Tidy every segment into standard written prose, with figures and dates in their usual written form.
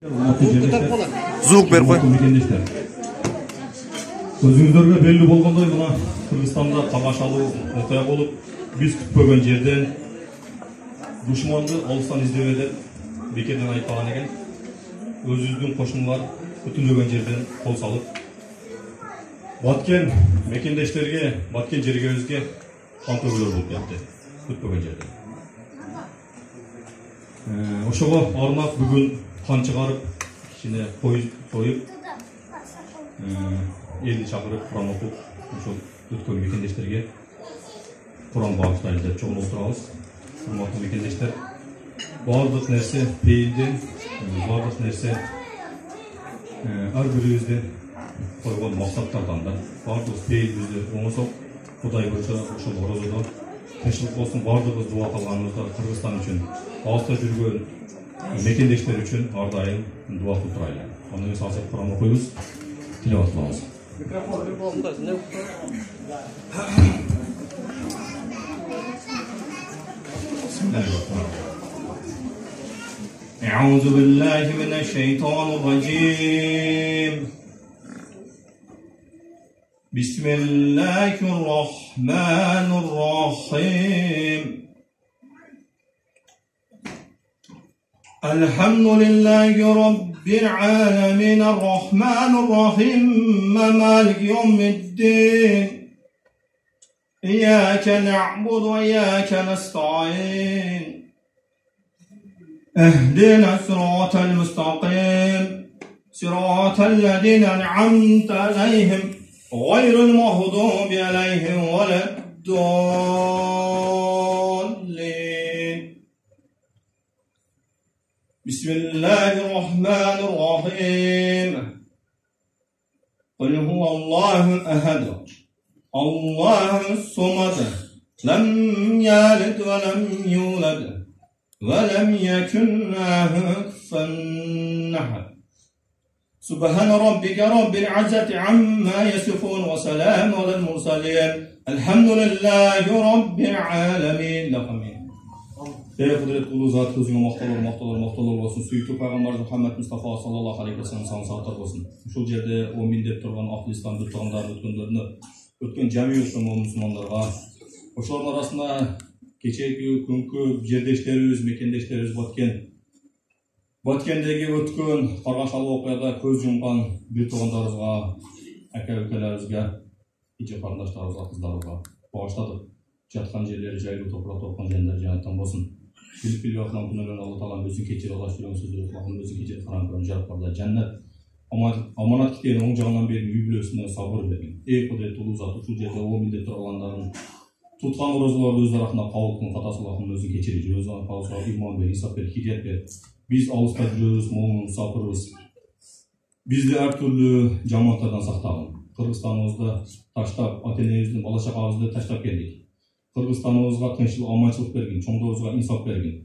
Звук бер кой. Өзүңүздөргө белгилүү болгондой мына Кыргызстанда тамашалуу окуя болуп, биз күтпөгөн жерден душманды алыстан издеп эле бекерден айтпаган экен. Өзүбүздүн кошуналар күтүлбөгөн жерден кол салып, баткен мекендештерге, баткен жергебизге кан төгүүлөр болуп кетти. Күтпөгөн жерден. Ошого арнап бүгүн кан чыгарып, кичине кой союп, элди чакырып, Куран окуп, ошол өткөн мекендештерге Куран багыштайлы деп чогуу отурабыз. Урматтуу мекендештер, бардык нерсе пейилден, бардык нерсе ар бирибиздин койгон максаттардан да. Бардык пейилибизди оңосок, Кудай көрсө ошол орозодо тынччылык болсун, бардыгыбыз дуа кылганыбызда Кыргызстан үчүн, алыста жүргөн мекендештер үчүн ар дайым дуа кылып турайлы. Андан кийин азыр Куран окуйбуз, тилават кылабыз. أعوذ بالله من الشيطان الرجيم. بسم الله الرحمن الرحيم. الحمد لله رب العالمين الرحمن الرحيم مالك يوم الدين. إياك نعبد وإياك نستعين. اهدنا الصراط المستقيم صراط الذين أنعمت عليهم غير المغضوب عليهم ولا الضالين. بسم الله الرحمن الرحيم. قل هو الله أحد الله الصمد لم يلد ولم يولد ولم يكن له كفوا أحد. سبحان ربك رب العزة عما يصفون وسلام على المرسلين الحمد لله رب العالمين. Ey kudret ulu zat, özüne maqtalor olsun. Suyutu Peygamber Muhammed Mustafa sallallahu aleyhi ve sellem sağlık olsun. Şu yerde o mindet turgan aklı İslam tutanlar ötken cami Müslüman Müslümanlarga, oşların arasında keçeki, künkü жердештерибиz, мекендештерибиz Баткендеги өткөн каргашалуу окуяда көз жумган бир туугандарыбызга, ака-укаларыбызга, ичи карындаштарыбызга, кыздарыбызга багыштадык. Жаткан жерлери жайлуу топурак толкон жерлер жанаттан болсун. Билип акылан күнөөлөрүн Алла Таалам өзү кечирип Алла жүргөн сөздөрү кылган өзү кечирип караңкырын жарып барда жаннат. Аманат китен оң жагынан берип үй бүлөсүнө сабыр берген. Эй кудретli улуу зат, ушул жерде о миндет тургандарын туткан орозолорду өз арасында кабыл кылган катасылыгын өзү кечирип, өз арасында иман бер, инсап бер, хидият бер. Биз алыста жүрөбүз, момун, сабырбыз. Бизди ар түрлүү жамааттардан сактагын. Кыргызстаныбызды таштап, ата-энебиздин, бала чагабызды таштап келдик. Кыргызстаныбызга тынччылык, аманчылык берген, чоңдорубузга инсап берген.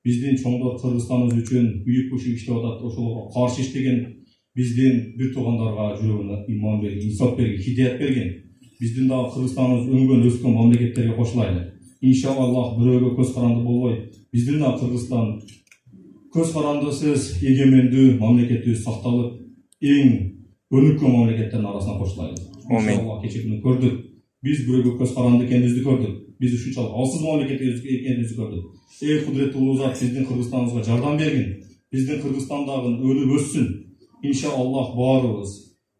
Биздин чоңдор Кыргызстаныбыз үчүн бүйүк бушук иштеп атат, ошолорго каршы иштеген, биздин бир туугандарга жүрөгүнө иман берген, инсап берген, хидият берген. Биздин дагы Кыргызстаныбыз өңгөн, өскөн мамлекеттерге кошулайлы. Иншаллах бирөөгө көз каранды болбой, биздин дагы Кыргызстан көз карандысыз эгемендүү мамлекетибиз сакталып, эң өнүккөн мамлекеттердин арасына кошулайлы. Иншаллах кечээ көрдүк. Биз бирөөгө көз каранды экенибизди көрдүк. Биз ушунчалык алсыз мамлекет экенибизди көрдүк. Эй кудретli улуу зат, биздин Кыргызстаныбызга жардам бергин. Биздин Кыргызстандагы өнүп өссүн. Иншаллах баарыбыз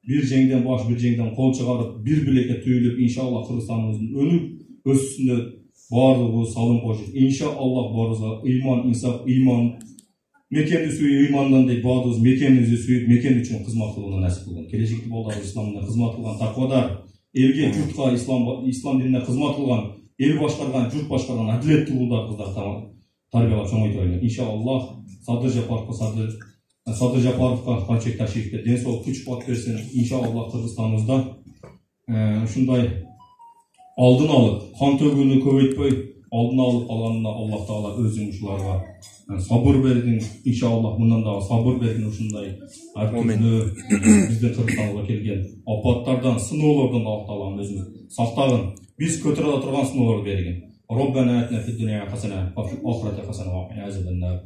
бир жеңден баш, бир жеңден кол чыгарып, бир билекке түйүлүп, иншаллах Кыргызстаныбыздын өнүп өссүнө баардыгыбыз салым кошуп, иншаллах баарыбызга ыйман, инсап, ыйман мекенди сүйүп, ыймандан дейт, баардыгыбыз мекенибизди сүйүп, мекен үчүн кызмат кылууну насип кылган. Келечекте балдар исламда кызмат кылган таквадар, элге, журтка, ислам динине кызмат кылган, эл башкарган, журт башкарган адилеттүү улдар, кыздар тарбиялап чоңойтайлы. Иншаллах Садыр Жапаровка, Канчек Ташиевке ден соолук, күч кубат берсин. Иншаллах Кыргызстаныбызда ушундай алдын алып, кан төгүүнү көбөйтпөй, алдын алып калганына Аллах Таала өзүң ушуларга сабыр бергин. Иншаллах мындан дагы сабыр бергин. Ушундай ар түрдүү биздин Кыргызстанга келген апаттардан, сыноолордон Аллах Таала өзү сактагын. Биз көтөрө турган сыноолорду бергин. Роббана атина фид дуния хасана ва фил ахирати хасана ва кина азабан нар.